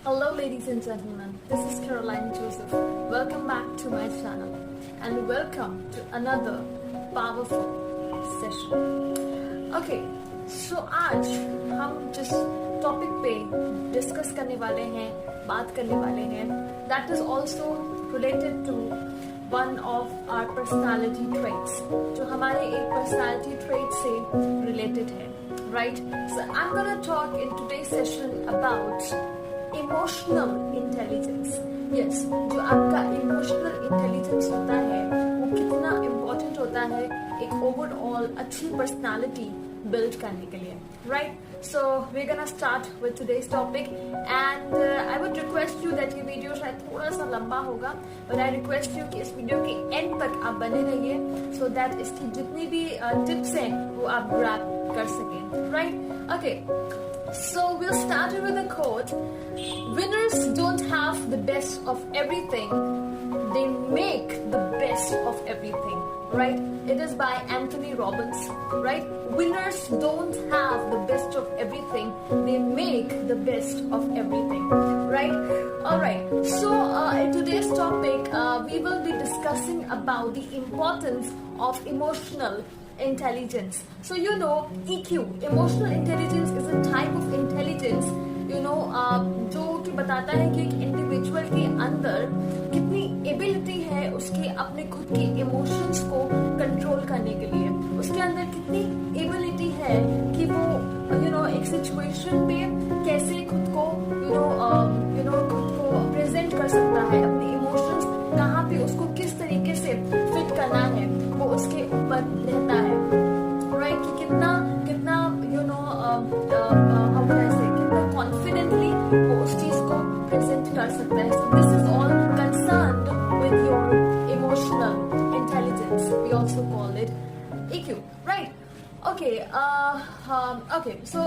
Hello ladies and gentlemen, this is Caroline Joseph. Welcome back to my channel and welcome to another powerful session. Okay, so आज हम जिस topic पे discuss करने वाले हैं, बात करने वाले हैं, that is also related to one of our personality traits, जो हमारे एक personality trait से related है, right? So I'm gonna talk in today's session about emotional intelligence. Yes, जो आपका इमोशनल इंटेलिजेंस होता है वो कितना इम्पोर्टेंट होता है एक ओवरऑल अच्छी पर्सनालिटी बिल्ड करने के लिए, right? So we gonna start with today's topic and I would request you that ये वीडियो शायद थोड़ा सा लंबा होगा, बट आई रिक्वेस्ट यू कि इस वीडियो के एंड तक आप बने रहिए सो दैट इसकी जितनी भी टिप्स हैं वो आप ग्रैब कर सकें, right? Okay, so we'll start with a quote. Winners don't have the best of everything. They make the best of everything. Right? It is by Anthony Robbins. Right? Winners don't have the best of everything. They make the best of everything. Right? Alright. So in today's topic, we will be discussing about the importance of emotional intelligence. So you know, EQ, emotional intelligence, is a type of intelligence, you know, जो कि बताता है कि एक individual के अंदर कितनी ability है उसके अपने खुद के इमोशंस को कंट्रोल करने के लिए, उसके अंदर कितनी एबिलिटी है कि वो एक सिचुएशन पे कैसे खुद को खुद को प्रेजेंट कर सकता है, अपने इमोशंस कहाँ पे उसको किस तरीके से फिट करना है वो उसके ऊपर रहता है, राइट? कि कितना कितना कॉन्फिडेंटली वो उस चीज को प्रेजेंट कर सकता है. So this is all concerned with your emotional intelligence. We also call it EQ, right? Okay, so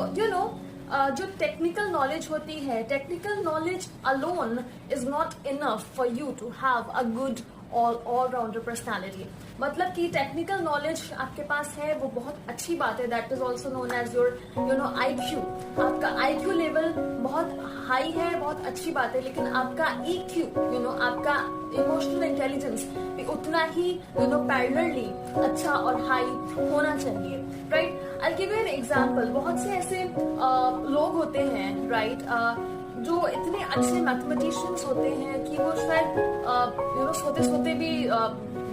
जो टेक्निकल नॉलेज होती है, technical knowledge alone is not enough for you to have a good all rounder personality. मतलब कि technical knowledge आपके पास है वो बहुत अच्छी बात है. That is also known as your IQ. आपका IQ लेवल बहुत हाई है, बहुत अच्छी बात है, लेकिन आपका EQ आपका इमोशनल इंटेलिजेंस भी उतना ही पैरेलली अच्छा और हाई होना चाहिए, right? I give you an example. बहुत से ऐसे लोग होते हैं, राइट, जो इतने अच्छे मैथमेटिशियंस होते हैं कि वो शायद सोते सोते भी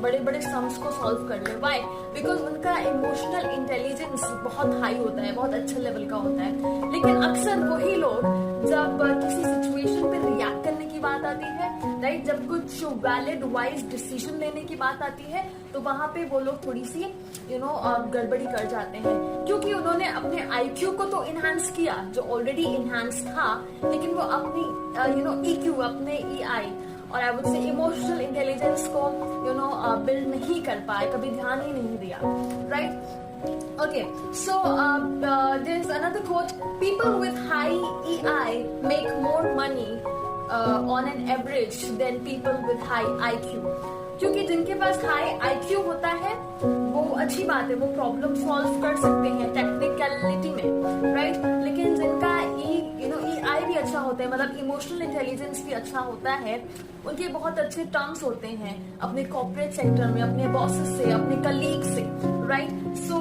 बड़े बड़े सम्स को सॉल्व कर ले. व्हाई? बिकॉज उनका इमोशनल इंटेलिजेंस बहुत हाई होता है, बहुत अच्छे लेवल का होता है. लेकिन अक्सर वही लोग जब किसी सिचुएशन पे रिएक्ट करने की बात आती है, राइट, जब कुछ वैलिड वाइज डिसीजन लेने की बात आती है, तो वहां पे वो लोग थोड़ी सी गड़बड़ी कर जाते हैं, क्योंकि उन्होंने अपने IQ को तो इनहांस किया जो ऑलरेडी इनहांस था, लेकिन वो अपनी EQ, अपने EI और I would say emotional intelligence को बिल्ड नहीं कर पाए, कभी ध्यान ही नहीं दिया, right? Okay, so there's another quote. People with high EI make more money on an average than people with high IQ. क्योंकि जिनके पास हाई IQ होता है वो अच्छी बात है, वो प्रॉब्लम सॉल्व कर सकते हैं टेक्निकलिटी में, राइट? लेकिन जिनका EI भी अच्छा होता है, मतलब इमोशनल इंटेलिजेंस भी अच्छा होता है, उनके बहुत अच्छे टर्म्स होते हैं अपने कॉर्पोरेट सेक्टर में, अपने बॉसेस से, अपने कलीग से, राइट? सो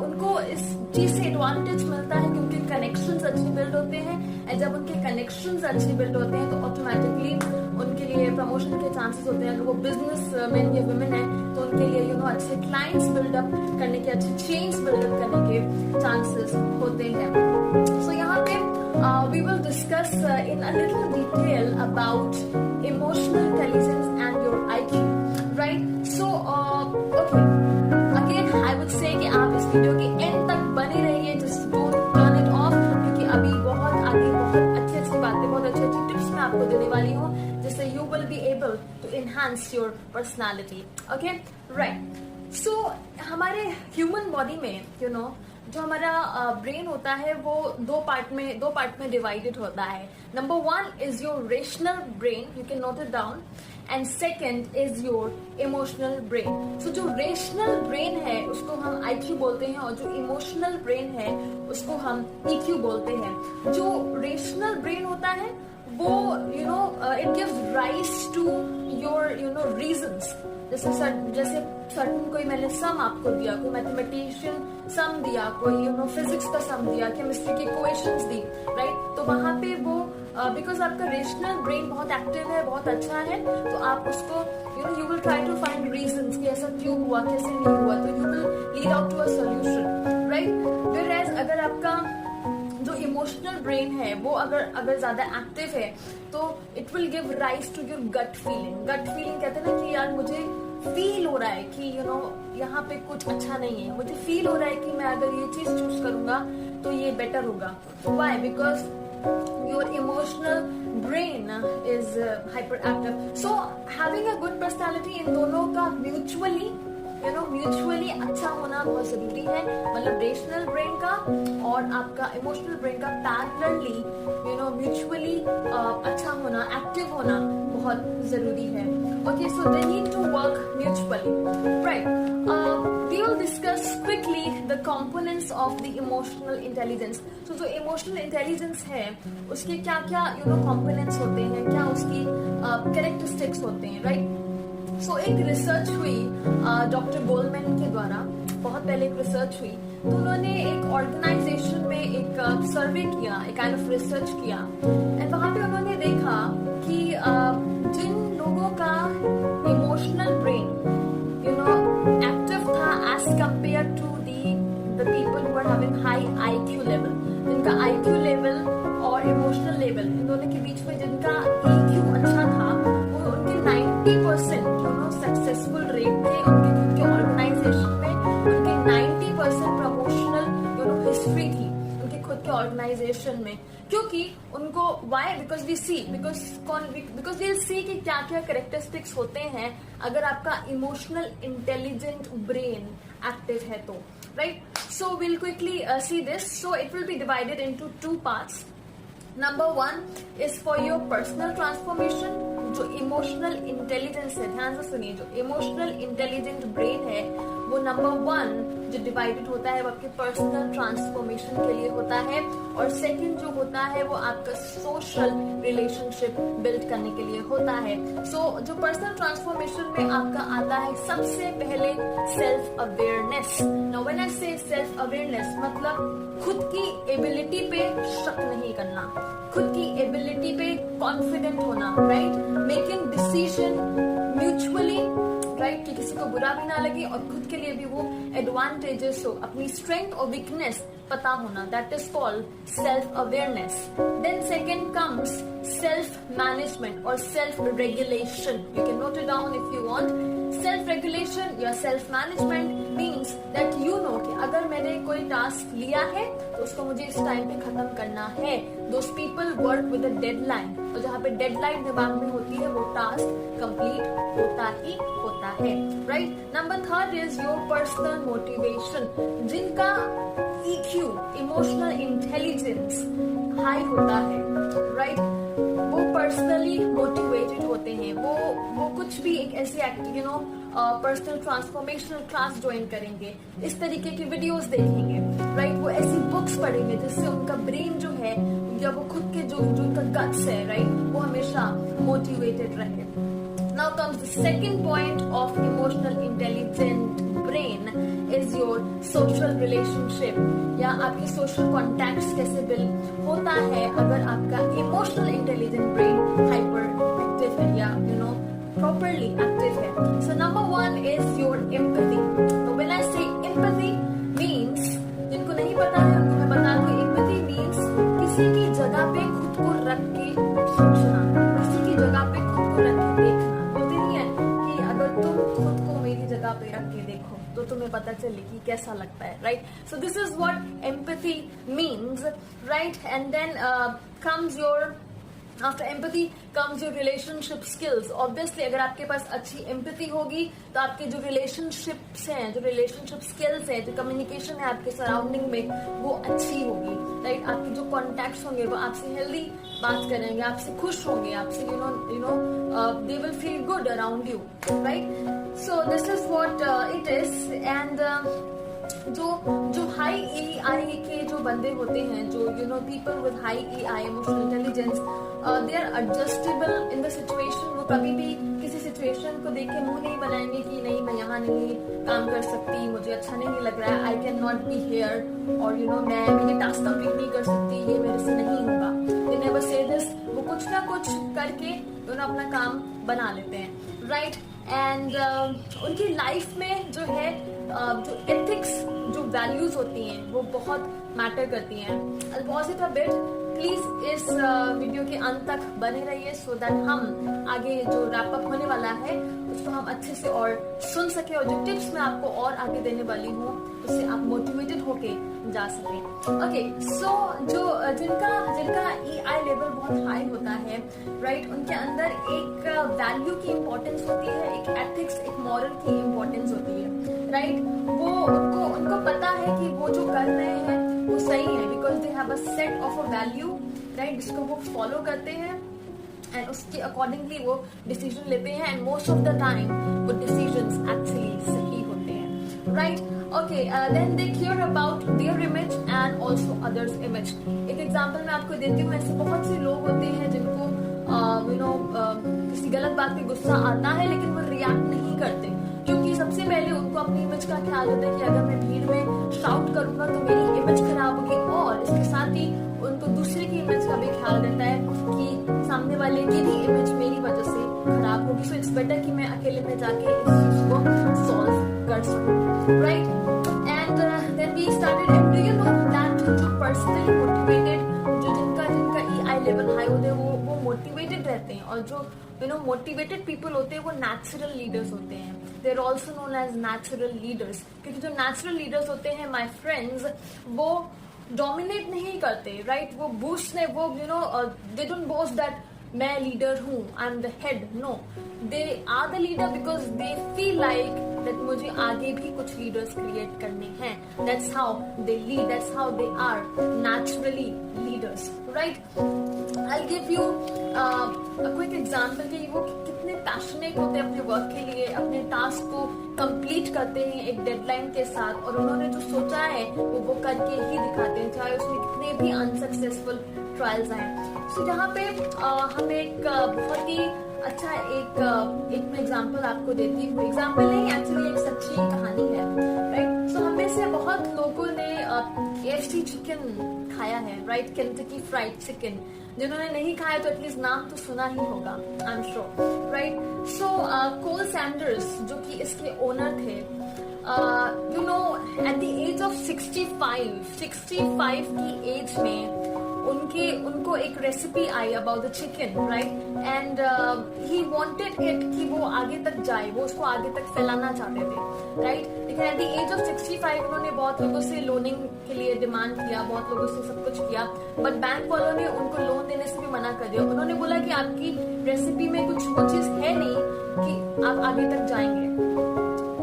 उनको इस चीज से एडवांटेज मिलता है कि उनके कनेक्शंस अच्छे बिल्ड होते हैं, एंड जब उनके कनेक्शंस अच्छे बिल्ड होते हैं तो ऑटोमेटिकली उनके लिए प्रमोशन के चांसेस होते हैं. अगर वो बिजनेस मैन या वुमेन है तो उनके लिए अच्छे क्लाइंट्स बिल्डअप करने के, अच्छे चेन्स बिल्डअप करने के चांसेस होते हैं. सो यहाँ पे we will discuss in a little detail about emotional intelligence and your IQ, right? So okay, again I would say कि आप इस वीडियो के एंड तक बने रहिए, just don't turn it off, क्योंकि अभी बहुत आगे बहुत अच्छी बातें, बहुत अच्छी टिप्स मैं आपको देने वाली हूँ जिससे you will be able to enhance your personality. Okay, right? So हमारे ह्यूमन बॉडी में जो हमारा ब्रेन होता है वो दो पार्ट में डिवाइडेड होता है. Number 1 is your rational brain, you can note it down, and second is your emotional brain. So जो रेशनल ब्रेन है उसको हम IQ बोलते हैं, और जो इमोशनल ब्रेन है उसको हम EQ बोलते हैं. जो रेशनल ब्रेन होता है वो it gives rise to your reasons. जैसे सर्टन कोई मैंने सम आपको दिया, कोई मैथमेटिशियन सम दिया, कोई फिजिक्स का सम दिया, केमिस्ट्री की इक्वेशंस दी, राइट. तो वहां पे वो बिकॉज आपका रेशनल ब्रेन बहुत एक्टिव है, बहुत अच्छा है, तो आप उसको you will try to find reasons कि ऐसा क्यों हुआ, कैसे नहीं हुआ, तो you will lead out to a solution, right. Whereas अगर आपका जो इमोशनल ब्रेन है वो अगर ज्यादा एक्टिव है तो it will give rise to your gut feeling. Gut feeling कहते हैं ना कि यार मुझे फील हो रहा है कि यहाँ पे कुछ अच्छा नहीं है, मुझे फील हो रहा है कि मैं अगर ये चीज चूज करूंगा तो ये बेटर होगा. Why? Because your emotional brain is hyper active. So having a good personality इन दोनों का म्यूचुअली अच्छा होना बहुत जरूरी है. मतलब रेशनल ब्रेन का और आपका इमोशनल ब्रेन का पैरेलली म्यूचुअली अच्छा होना, एक्टिव होना बहुत जरूरी है. Okay, so they need to work mutually, right. We will discuss quickly the components of the emotional intelligence. तो जो इमोशनल इंटेलिजेंस है उसके क्या क्या कंपोनेंट्स होते हैं, क्या उसकी कैरेक्टरिस्टिक्स होते हैं, राइट. सो एक रिसर्च हुई डॉक्टर गोलमैन के द्वारा, बहुत पहले एक रिसर्च हुई. तो उन्होंने एक ऑर्गेनाइजेशन में एक सर्वे किया, एक काइंड ऑफ रिसर्च किया, एंड वहां पे उन्होंने देखा कि जिन लोगों का इमोशनल ब्रेन एक्टिव था as compared to the people who are having high IQ level, जिनका IQ लेवल और इमोशनल लेवल इन दोनों के बीच में जिनका EQ अच्छा था, वो उनके 90% सक्सेसफुल रेट थे उनके खुद के ऑर्गेनाइजेशन में. उनके 90% प्रमोशनल हिस्ट्री थी उनके खुद के ऑर्गेनाइजेशन में. क्योंकि उनको व्हाई? बिकॉज वील सी कि क्या क्या कैरेक्टरिस्टिक्स होते हैं अगर आपका इमोशनल इंटेलिजेंट ब्रेन एक्टिव है तो, right. So we'll quickly see this. So it will be divided into 2 parts. Number 1 is for your personal transformation. जो इमोशनल इंटेलिजेंस है, ध्यान से सुनिए, जो इमोशनल इंटेलिजेंट ब्रेन है वो नंबर 1 जो डिवाइडेड होता है वो आपके पर्सनल ट्रांसफॉर्मेशन के लिए होता है, और सेकंड जो होता है वो आपका सोशल रिलेशनशिप बिल्ड करने के लिए होता है. सो जो पर्सनल ट्रांसफॉर्मेशन में आपका आता है सबसे पहले self awareness. Now when I से सेल्फ अवेयरनेस मतलब खुद की एबिलिटी पे शक नहीं करना, खुद की एबिलिटी पे कॉन्फिडेंट होना, right. Making decision mutually, right, कि किसी को बुरा भी ना लगे और खुद के लिए भी वो एडवांटेजेस हो. अपनी स्ट्रेंथ और वीकनेस पता होना, that is called self awareness. Then second comes self management और self regulation. You can note it down if you want. Self regulation या self management means that you know कि अगर मैंने कोई टास्क लिया है तो उसको मुझे इस टाइम पे खत्म करना है. Those people work with a deadline, और जहाँ पे डेडलाइन दिमाग में होती है वो टास्क कंप्लीट होता ही होता है, right. Number 3 is your personal motivation. जिनका EQ इमोशनल इंटेलिजेंस हाई होता है, राइट, वो पर्सनली मोटिवेटेड होते हैं. वो कुछ भी एक ऐसी पर्सनल ट्रांसफॉर्मेशनल क्लास ज्वाइन करेंगे, इस तरीके की वीडियोस देखेंगे, राइट. वो ऐसी बुक्स पढ़ेंगे जिससे उनका ब्रेन जो है या वो खुद के जो उनका गट्स है, राइट, वो हमेशा मोटिवेटेड रहे. Now comes the second point of emotional intelligent brain is your social relationship, या आपके social contacts कैसे build होता है अगर आपका emotional intelligent brain hyper active है या properly active है. So number 1 is your empathy. So when I say empathy means, जिनको नहीं पता है उनको मैं बता दूं, empathy means किसी की जगह पे खुद को रख के सोचना, किसी की जगह पे खुद को रख के देखना. तुम खुद को मेरी जगह पे रख के देखो तो तुम्हें पता चले कि कैसा लगता है, right. So this is what empathy means, right. And then comes your after empathy comes your relationship skills. Obviously अगर आपके पास अच्छी एम्पैथी होगी तो आपके जो रिलेशनशिप्स हैं, जो रिलेशनशिप स्किल्स हैं, जो कम्युनिकेशन है आपके सराउंडिंग में वो अच्छी होगी, राइट. आपके जो कॉन्टैक्ट्स होंगे वो आपसे हेल्दी बात करेंगे, आपसे खुश होंगे, आपसे you know they will feel good around you, right. So this is what it is. And जो हाई EI के जो बंदे होते हैं, जो you know people with high EI emotional intelligence, they are adjustable in the situation. वो कभी भी किसी सिचुएशन को देख के मुंह नहीं बनाएंगे कि नहीं मैं यहाँ नहीं काम कर सकती, मुझे अच्छा नहीं लग रहा है, I can not be here, और यू नो मैं ये टास्क कंप्लीट नहीं कर सकती, ये मेरे से नहीं होगा. They never say this. वो कुछ ना कुछ करके उन्हें अपना काम बना लेते हैं, राइट. एंड उनकी लाइफ में जो है जो एथिक्स, जो वैल्यूज होती हैं वो बहुत मैटर करती हैं. I'll pause it a bit. Please इस वीडियो के अंत तक बने रहिए सो दैट हम आगे जो रैप अप होने वाला है उसको हम अच्छे से और सुन सके, और जो टिप्स मैं आपको और आगे देने वाली हूँ उससे आप मोटिवेटेड होके जा सकें. ओके, सो जो जिनका EI लेवल बहुत हाई होता है, राइट, उनके अंदर एक वैल्यू की इम्पोर्टेंस होती है, एक एथिक्स, एक मॉरल की इम्पोर्टेंस होती है, राइट. वो उनको पता है कि वो जो कर रहे हैं वो सही है, because they have a set of a value, right, जिसको वो फॉलो करते हैं एंड उसके अकॉर्डिंगली वो डिसीजन लेते हैं. And most of the time वो डिसीजंस एक्चुअली सही होते हैं, right. Okay, then they care about their image and also others image. एक एग्जाम्पल मैं आपको देती हूँ. ऐसे बहुत से लोग होते हैं जिनको किसी गलत बात पे गुस्सा आता है लेकिन वो रिएक्ट नहीं करते, क्योंकि सबसे पहले उनको अपनी इमेज का ख्याल होता है कि अगर मैं भीड़ में शाउट करूंगा तो मेरी इमेज खराब होगी, और इसके साथ ही उनको दूसरे की इमेज का भी ख्याल रहता है कि सामने वाले की भी इमेज मेरी वजह से खराब होगी. सो इट्स बेटर कि मैं अकेले में जाके इस चीज को सॉल्व कर सकूं, right. And then we started. And do you know that जो पर्सनली मोटिवेटेड, जो जिनका EI लेवल हाई होते हैं वो मोटिवेटेड रहते हैं, और जो यू नो मोटिवेटेड पीपल होते हैं वो नेचुरल लीडर्स होते हैं. They are also known as natural leaders, क्योंकि जो नेचुरल लीडर्स होते हैं माई फ्रेंड्स, वो डोमिनेट नहीं करते, राइट. वो बूस्ट नहीं, वो you know they don't boast that मैं लीडर हूँ, I am the head. No, they are the leader because they feel like that मुझे आगे भी कुछ लीडर्स क्रिएट करने हैं. That's how they lead, that's how they are naturally leaders, right. I'll give you a quick example कि वो कितने passionate होते हैं अपने वर्क के लिए, अपने टास्क को कंप्लीट करते हैं एक डेडलाइन के साथ, और उन्होंने जो सोचा है वो करके ही दिखाते हैं, चाहे उसमें कितने भी अनसक्सेसफुल ट्रायल्स आए. सो यहाँ पे हम एक बहुत ही अच्छा एक मैं एग्जाम्पल आपको देती हूँ. एग्जाम्पल नहीं, एक्चुअली एक सच्ची कहानी है, राइट. सो हमें से बहुत लोगों ने KFC चिकन खाया है, राइट, केंटकी फ्राइड चिकन. जिन्होंने नहीं खाया तो एटलीस्ट नाम तो सुना ही होगा, I am sure, right. So Col Sanders जो कि इसके ओनर थे, you know at the age of 65 की एज में उनको एक रेसिपी आई about the chicken, right. And he wanted it कि वो आगे तक जाए, वो उसको आगे तक फैलाना चाहते थे, राइट. लेकिन एट द एज ऑफ 65 उन्होंने बहुत लोगों से लोनिंग के लिए डिमांड किया, बहुत लोगों से सब कुछ किया, बट बैंक वालों ने उनको लोन देने से भी मना कर दिया. उन्होंने बोला कि आपकी रेसिपी में कुछ वो चीज है नहीं कि आप आगे तक जाएंगे.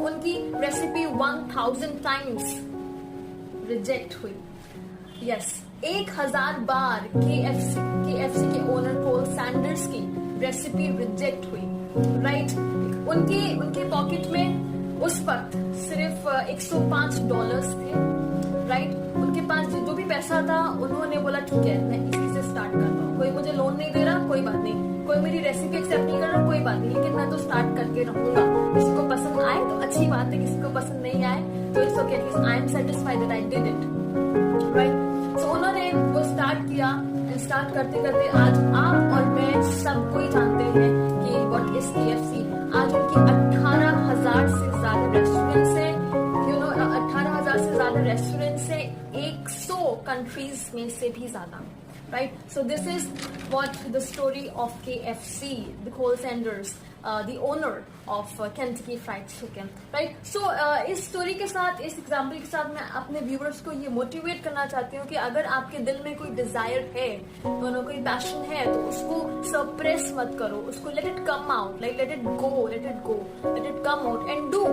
उनकी रेसिपी 1000 टाइम्स रिजेक्ट हुई. यस, 1000 बार KFC के ओनर कोल सैंडर्स की रेसिपी रिजेक्ट हुई, राइट. उनके पॉकेट में उस वक्त सिर्फ $105 थे, राइट. उनके पास जो भी पैसा था उन्होंने बोला ठीक है मैं इसी से स्टार्ट करता हूँ, कोई मुझे लोन नहीं दे रहा कोई बात नहीं, कोई मेरी रेसिपी एक्सेप्ट नहीं कर रहा कोई बात नहीं, लेकिन मैं तो स्टार्ट करके रहूंगा. किसी को पसंद आए तो अच्छी बात है, किसी को पसंद नहीं आए तो it's okay, at least I am satisfied that I did it, right. So उन्होंने वो स्टार्ट किया, एंड स्टार्ट करते करते आज आप और मैं सब कोई जानते हैं कि व्हाट इज KFC. आज उनकी 18,000 से ज्यादा रेस्टोरेंट से, यू नो 18,000 से ज्यादा रेस्टोरेंट से 100 कंट्रीज में से भी ज्यादा, right. So this is what the story of KFC, the Colonel Sanders, the owner of Kentucky Fried Chicken, right. So इस स्टोरी के साथ, इस एग्जाम्पल के साथ मैं अपने व्यूवर्स को ये मोटिवेट करना चाहती हूँ कि अगर आपके दिल में कोई डिजायर है, कोई पैशन है, तो उसको सप्रेस मत करो, उसको let it come out, like let it go, let it come out and do.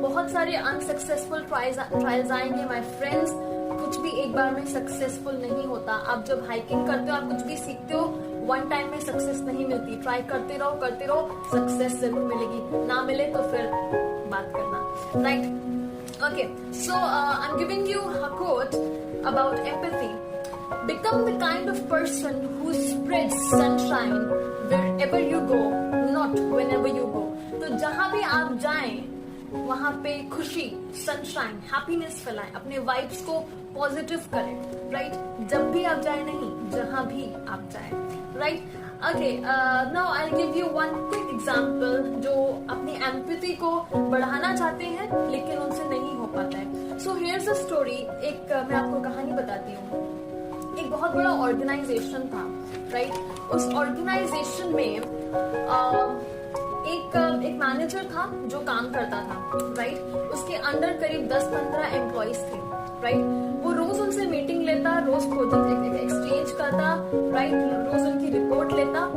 बहुत सारे अनसक्सेसफुल ट्रायल्स आएंगे माय फ्रेंड्स, कुछ भी एक बार में सक्सेसफुल नहीं होता। आप जब हाइकिंग करते हो, आप कुछ भी सीखते हो, वन टाइम में सक्सेस नहीं मिलती। ट्राई करते रहो, सक्सेस जरूर मिलेगी। ना मिले तो फिर बात करना, right. Okay, so I am giving you a quote about empathy. Become the kind of person who spreads sunshine wherever you go, not whenever you go. तो जहां भी आप जाएं, वहां पे खुशी, सनशाइन, हैप्पीनेस फैलाएं, अपने वाइब्स को पॉजिटिव करें, राइट। जब भी आप जाएं नहीं, जहां भी आप जाएं, right. Okay, now I give you one quick example जो अपनी एम्पैथी को बढ़ाना चाहते हैं लेकिन उनसे नहीं हो पाता है। So here's a story. एक मैं आपको कहानी बताती हूँ। एक बहुत बड़ा ऑर्गेनाइजेशन था, राइट। उस ऑर्गेनाइजेशन में एक मैनेजर था जो काम करता था, राइट। उसके अंडर करीब 10-15 एम्प्लॉइज थे, राइट। वो रोज उनसे मीटिंग लेता, रोज प्रोजेक्ट एक्सचेंज करता, राइट, रोज उनकी रिपोर्ट लेता।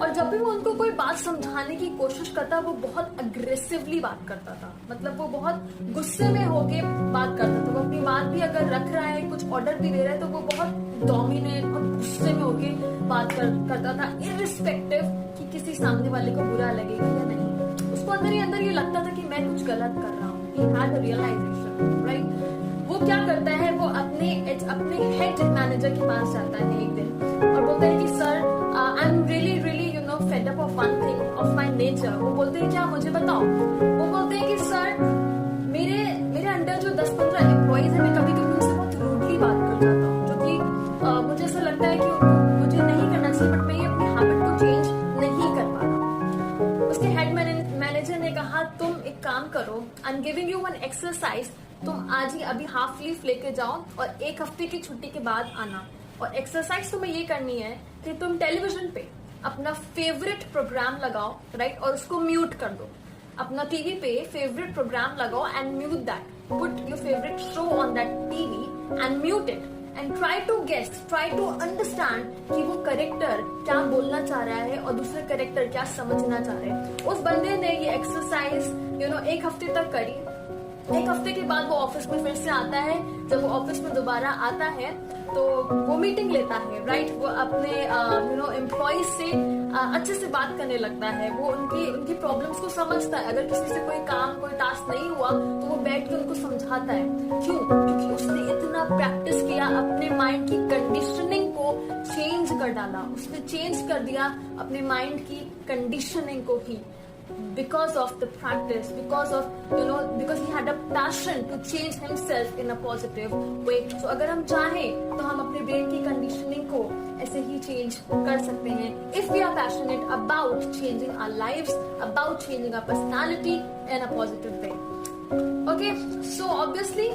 और जब भी वो उनको कोई बात समझाने की कोशिश करता, वो बहुत अग्रेसिवली बात करता था। मतलब वो बहुत गुस्से में होके बात करता था। वो अपनी बात भी अगर रख रहा है, कुछ ऑर्डर भी दे रहा है, तो वो बहुत डोमिनेट और गुस्से में होके बात करता था, इररिस्पेक्टिव कि किसी सामने वाले को बुरा लगेगा या नहीं। उसको अंदर ही अंदर ये लगता था कि मैं कुछ गलत कर रहा हूँ। He had a realization, right? वो क्या करता है, वो अपने हेड मैनेजर के पास जाता है एक दिन और बोलता है कि sir, I am really fed up of one thing of my nature. वो बोलते हैं क्या, मुझे बताओ। वो बोलते हैं कि सर, मेरे अंडर जो 10-15 एम्प्लॉइज है, मैं कभी कभी उनसे बहुत रूडली बात कर जाता हूँ, जो कि मुझे ऐसा लगता है कि मुझे नहीं करना चाहिए, बट मैं ये अपनी हैबिट को चेंज नहीं कर पा रहा। उसके हेड मैनेजर ने कहा, तुम एक काम करो, आई am giving you one exercise, तुम आज ही अभी हाफ लीव लेके जाओ और 1 हफ्ते की छुट्टी के बाद आना। और एक्सरसाइज तुम्हें ये करनी है कि तुम टेलीविजन पे अपना फेवरेट प्रोग्राम लगाओ, राइट, और उसको म्यूट कर दो। अपना टीवी पे फेवरेट प्रोग्राम लगाओ and mute that, put your favourite show on that TV and mute it and try to guess, try to understand कि वो करेक्टर क्या बोलना चाह रहा है और दूसरे करेक्टर क्या समझना चाह रहे हैं। उस बंदे ने ये एक्सरसाइज 1 हफ्ते तक करी। 1 हफ्ते के बाद वो ऑफिस में फिर से आता है। जब वो ऑफिस में दोबारा आता है तो वो मीटिंग लेता है, राइट। वो अपने एम्प्लॉइज से अच्छे से बात करने लगता है। वो उनकी प्रॉब्लम्स को समझता है। अगर किसी से कोई काम, कोई टास्क नहीं हुआ तो वो बैठ के उनको समझाता है। क्यों? क्योंकि उसने इतना प्रैक्टिस किया, अपने माइंड की कंडीशनिंग को चेंज कर डाला। उसने चेंज कर दिया अपने माइंड की कंडीशनिंग को ही, because of the practice, because he had a passion to change himself in a positive way. So अगर हम चाहें तो हम अपने ब्रेन की कंडीशनिंग को ऐसे ही चेंज कर सकते हैं। If we are passionate about changing our lives, about changing our personality in a positive way. Okay, so obviously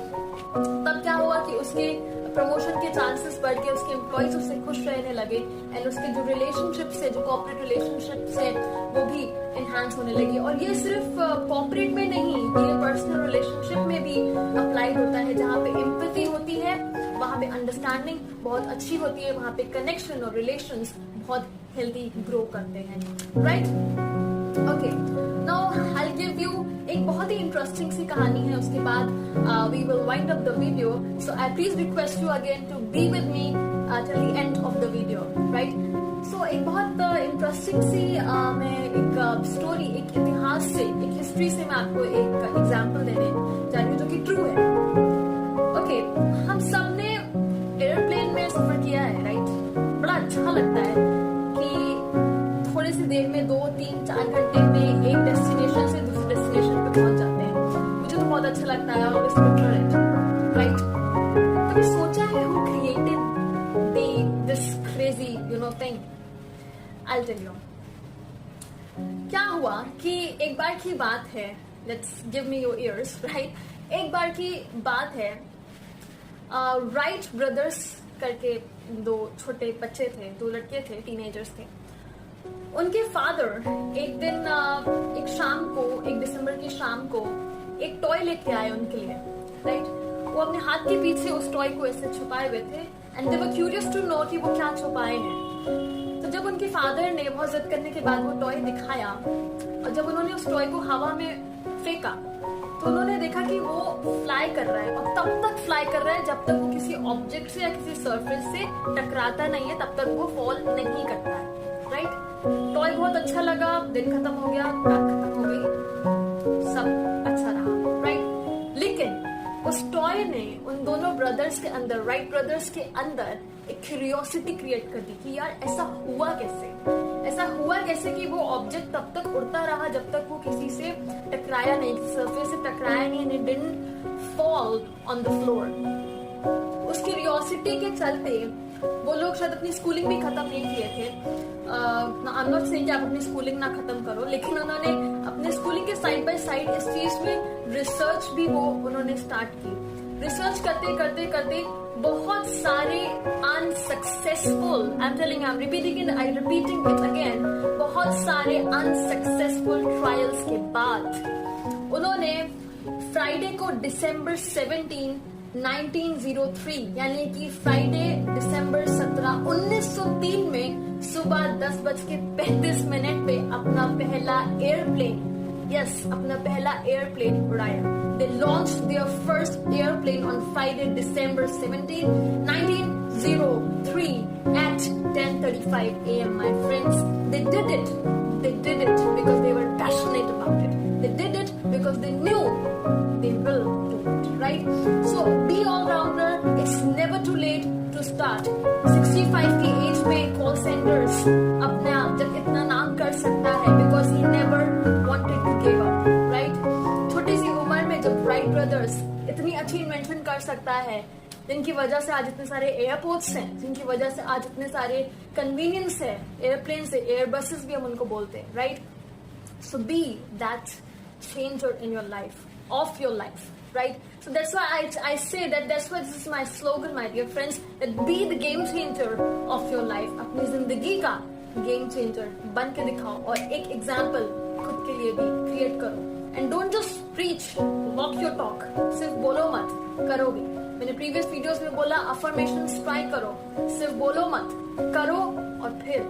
तब क्या हुआ कि उसके प्रमोशन के चांसेस बढ़ के उसके एम्प्लॉइज उससे खुश रहने लगे एंड उसके जो रिलेशनशिप्स है, जो कॉर्पोरेट रिलेशनशिप्स है, वो भी एनहांस होने लगी। और ये सिर्फ कॉर्पोरेट में नहीं, ये पर्सनल रिलेशनशिप में भी अप्लाइड होता है। जहाँ पे एम्पैथी होती है, वहाँ पे अंडरस्टैंडिंग बहुत अच्छी होती है, वहाँ पे कनेक्शन और रिलेशंस बहुत हेल्दी ग्रो करते हैं, right. Okay, now I give you एक बहुत ही इंटरेस्टिंग सी कहानी है। उसके बाद we will wind up the video. So I please request you again to be with me till the end of the video, right. So एक बहुत इंटरेस्टिंग सी मैं एक स्टोरी, एक इतिहास से, एक हिस्ट्री से मैं आपको एक एग्जाम्पल देने जा रही हूँ जो कि ट्रू है। ओके, हम सब ने एयरप्लेन में सफर किया है, राइट। बड़ा अच्छा लगता है कि थोड़ी सी देर में 2, 3, 4 घंटे में एक डेस्टिनेशन से दूसरे डेस्टिनेशन पे पहुंच जाते हैं। मुझे तो बहुत अच्छा लगता है, राइट। कभी सोचा है who created this crazy thing? I'll tell you. क्या हुआ कि एक बार की बात है, let's give me your ears, right? एक बार की बात है, राइट ब्रदर्स करके 2 छोटे बच्चे थे, 2 लड़के थे, टीनेजर्स थे। उनके फादर एक दिन एक शाम को, 1 दिसंबर की शाम को एक टॉय लेके आए उनके लिए, राइट। वो अपने हाथ के पीछे उस टॉय को ऐसे छुपाए हुए थे and they were curious to know कि वो क्या छुपाए हैं। तो जब उनके फादर ने बहुत जिद करने के बाद वो टॉय दिखाया और जब उन्होंने उस टॉय को हवा में फेंका तो उन्होंने देखा कि वो फ्लाई कर रहा है, और तब तक फ्लाई कर रहा है जब तक वो किसी ऑब्जेक्ट से या किसी सरफेस से टकराता नहीं है, तब तक वो फॉल नहीं करता है, राइट। टॉय बहुत अच्छा लगा, दिन खत्म हो गया, रात खत्म हो गई, सब अच्छा रहा, राइट। लेकिन उस टॉय ने उन दोनों ब्रदर्स के अंदर, राइट ब्रदर्स के अंदर एक क्यूरियोसिटी क्रिएट कर दी कि यार ऐसा हुआ कैसे कि वो ऑब्जेक्ट तब तक उड़ता रहा जब तक वो किसी से टकराया नहीं, सरफेस से टकराया नहीं, and it didn't fall on the floor. उस क्यूरियोसिटी के चलते वो लोग शायद अपनी स्कूलिंग भी खत्म नहीं किए थे। आई एम नॉट सेइंग कि आप अपनी स्कूलिंग ना खत्म करो, लेकिन उन्होंने अपने स्कूलिंग के साइड बाय साइड इस चीज में रिसर्च भी वो उन्होंने स्टार्ट की। रिसर्च करते करते करते बहुत सारे unsuccessful, I am telling, I am repeating it again, बहुत सारे अनसक्सेसफुल ट्रायल्स के बाद उन्होंने फ्राइडे को December 17, 1903 यानी कि फ्राइडे दिसंबर 17, 1903 में सुबह 10:35 पे अपना पहला एयरप्लेन, अपना पहला एयरप्लेन उड़ाया। They launched their first airplane on Friday, December 17, 1903 at 10:35 a.m. My friends, they did it. They did it because they were passionate about it. They did it because they knew they will do it, right? So be all-rounder. It's never too late to start. 65 की age में call centres अपने आप जब इतना नाम कर सकता है because he never wanted to give up, right? छोटी सी उम्र में जब राइट ब्रदर्स इतनी अच्छी इन्वेंशन कर सकता है, जिनकी वजह से आज इतने सारे एयरपोर्ट्स हैं, जिनकी वजह से आज इतने सारे कन्वीनियंस है, एयरप्लेन से एयरबसेस भी हम उनको बोलते हैं, right. So be that changer in your life, of your life, right? So that's why I say that's why this is my slogan, my dear friends, that be the game changer of your life. अपनी जिंदगी का game changer बन के दिखाओ और एक example खुद के लिए भी create करो। And don't just preach, walk your talk. सिर्फ बोलो मत, करो भी। मैंने previous videos में बोला affirmations try करो, सिर्फ बोलो मत, करो और फिर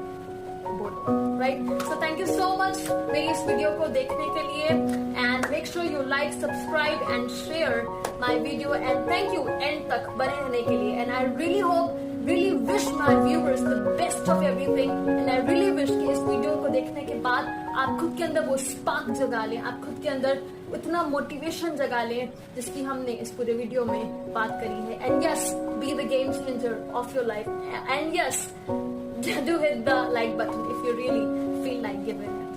बोलो, right? So thank you so much मेरी इस वीडियो को देखने के लिए, and make sure you like, subscribe and share my video, and thank you end तक बने रहने के लिए, and I really wish my viewers the best of everything, and I really wish कि इस वीडियो को देखने के बाद आप खुद के अंदर वो स्पार्क जगा लें, आप खुद के अंदर उतना मोटिवेशन जगा लें जिसकी हमने इस पूरे वीडियो में बात करी है। And yes, be the game changer of your life, and yes, do hit the like button if you really feel like giving it.